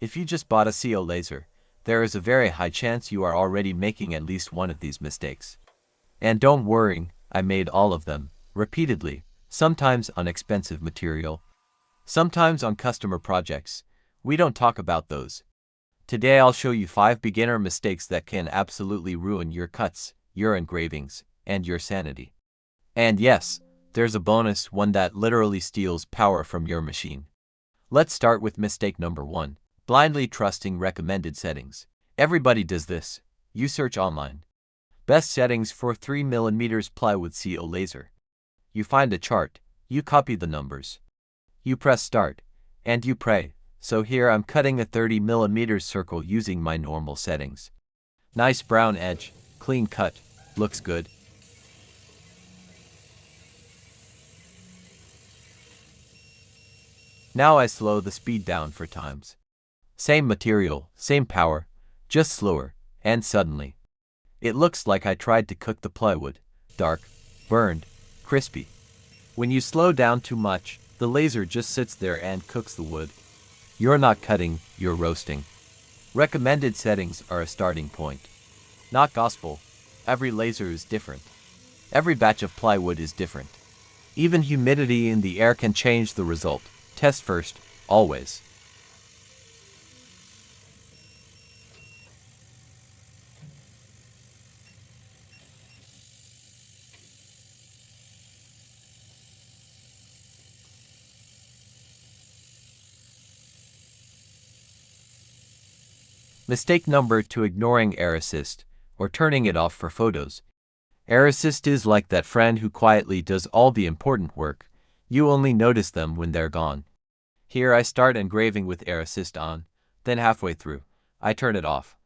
If you just bought a CO laser, there is a very high chance you are already making at least one of these mistakes. And don't worry, I made all of them, repeatedly, sometimes on expensive material, sometimes on customer projects. We don't talk about those. Today I'll show you 5 beginner mistakes that can absolutely ruin your cuts, your engravings, and your sanity. And yes, there's a bonus, one that literally steals power from your machine. Let's start with mistake number 1. Blindly trusting recommended settings. Everybody does this. You search online. Best settings for 3mm plywood CO laser. You find a chart, you copy the numbers. You press start, and you pray. So here I'm cutting a 30mm circle using my normal settings. Nice brown edge, clean cut, looks good. Now I slow the speed down for times. Same material, same power, just slower, and suddenly, it looks like I tried to cook the plywood. Dark, burned, crispy. When you slow down too much, the laser just sits there and cooks the wood. You're not cutting, you're roasting. Recommended settings are a starting point, not gospel. Every laser is different. Every batch of plywood is different. Even humidity in the air can change the result. Test first, always. Mistake number 2: ignoring air assist, or turning it off for photos. Air assist is like that friend who quietly does all the important work. You only notice them when they're gone. Here I start engraving with air assist on, then halfway through, I turn it off.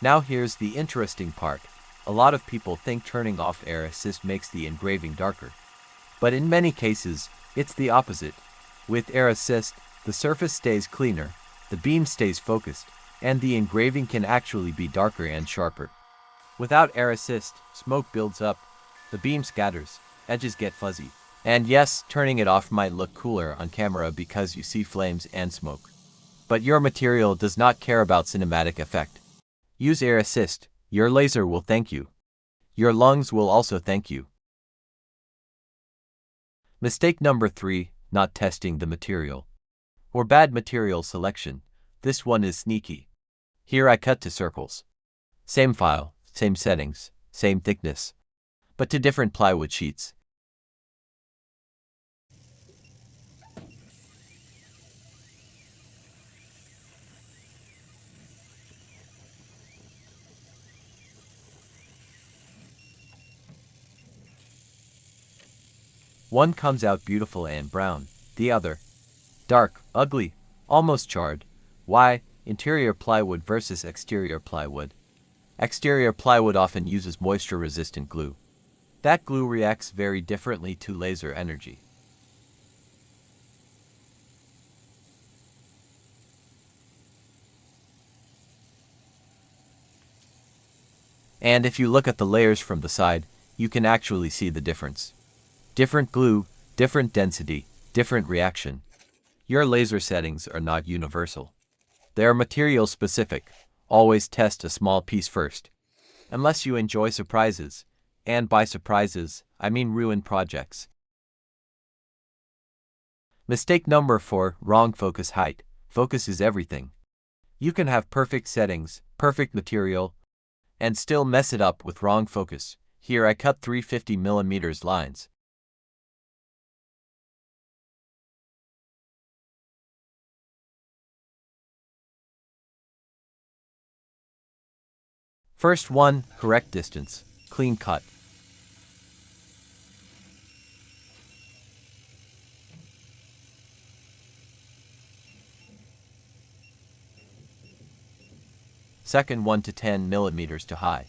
Now here's the interesting part. A lot of people think turning off air assist makes the engraving darker. But in many cases, it's the opposite. With air assist, the surface stays cleaner, the beam stays focused, and the engraving can actually be darker and sharper. Without air assist, smoke builds up, the beam scatters, edges get fuzzy. And yes, turning it off might look cooler on camera because you see flames and smoke. But your material does not care about cinematic effect. Use air assist, your laser will thank you. Your lungs will also thank you. Mistake number 3: not testing the material. Or bad material selection. This one is sneaky. Here I cut to circles. Same file, same settings, same thickness, but to different plywood sheets. One comes out beautiful and brown, the other dark, ugly, almost charred. Why? Interior plywood versus exterior plywood. Exterior plywood often uses moisture-resistant glue. That glue reacts very differently to laser energy. And if you look at the layers from the side, you can actually see the difference. Different glue, different density, different reaction. Your laser settings are not universal. They are material specific, always test a small piece first. Unless you enjoy surprises, and by surprises, I mean ruined projects. Mistake number 4, wrong focus height. Focus is everything. You can have perfect settings, perfect material, and still mess it up with wrong focus. Here I cut 350mm lines. First one, correct distance, clean cut. Second 1 to 10mm too high.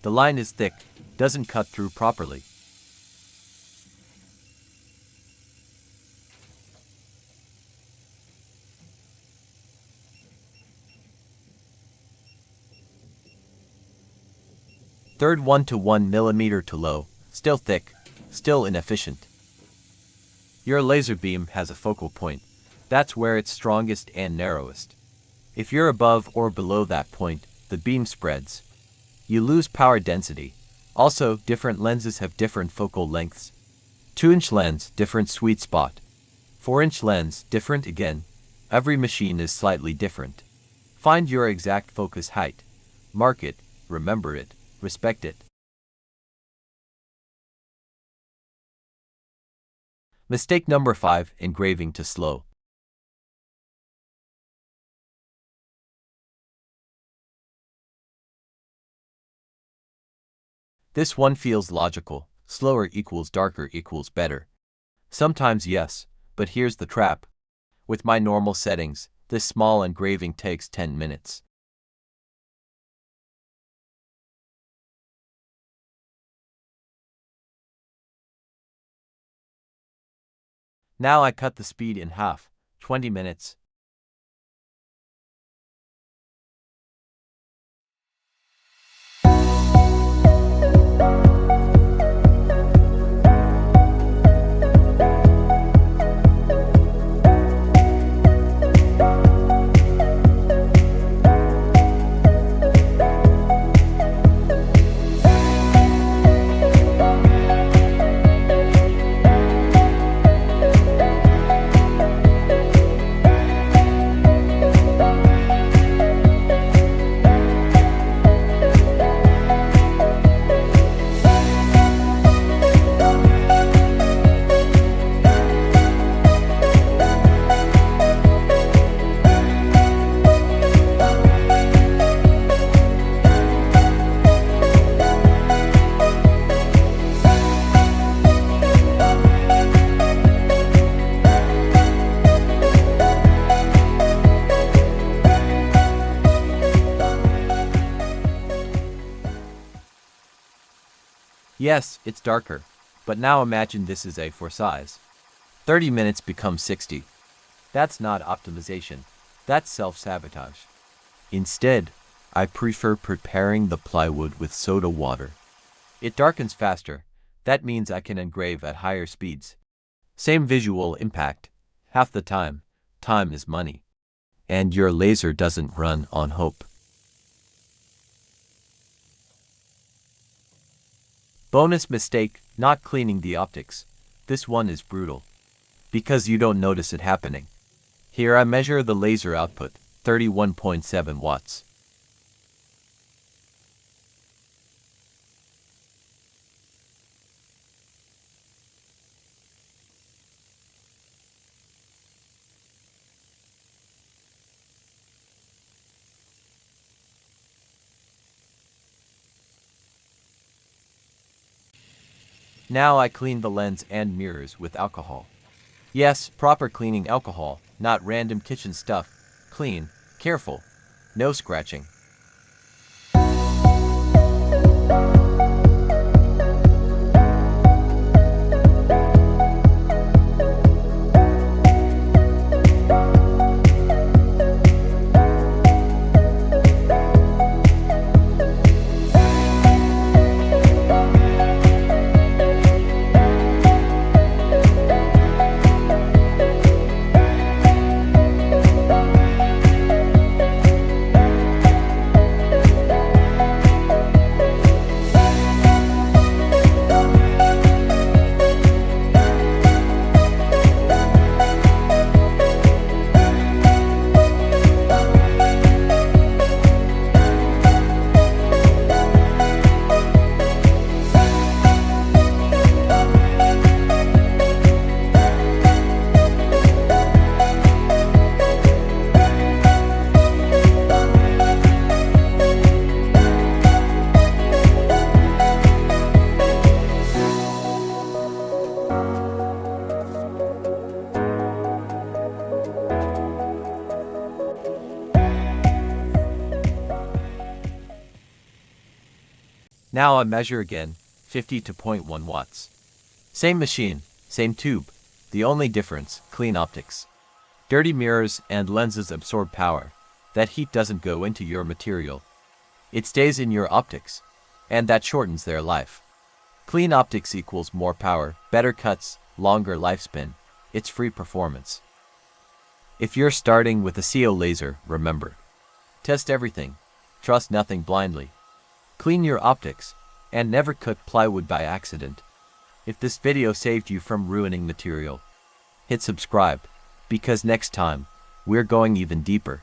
The line is thick, doesn't cut through properly. Third 1 to 1mm too low, still thick, still inefficient. Your laser beam has a focal point. That's where it's strongest and narrowest. If you're above or below that point, the beam spreads. You lose power density. Also, different lenses have different focal lengths. 2-inch lens, different sweet spot. 4-inch lens, different again. Every machine is slightly different. Find your exact focus height. Mark it, remember it, respect it. Mistake number 5, engraving too slow. This one feels logical. Slower equals darker equals better. Sometimes yes, but here's the trap. With my normal settings, this small engraving takes 10 minutes. Now I cut the speed in half, 20 minutes. Yes, it's darker, but now imagine this is A4 size. 30 minutes becomes 60. That's not optimization, that's self-sabotage. Instead, I prefer preparing the plywood with soda water. It darkens faster, that means I can engrave at higher speeds. Same visual impact, half the time. Time is money. And your laser doesn't run on hope. Bonus mistake, not cleaning the optics. This one is brutal. Because you don't notice it happening. Here I measure the laser output, 31.7 watts. Now I clean the lens and mirrors with alcohol. Yes, proper cleaning alcohol, not random kitchen stuff. Clean, careful, no scratching. Now I measure again, 50 to 0.1 watts. Same machine, same tube. The only difference, clean optics. Dirty mirrors and lenses absorb power. That heat doesn't go into your material. It stays in your optics, and that shortens their life. Clean optics equals more power, better cuts, longer lifespan. It's free performance. If you're starting with a CO laser, remember. Test everything. Trust nothing blindly. Clean your optics, and never cut plywood by accident. If this video saved you from ruining material, hit subscribe, because next time, we're going even deeper.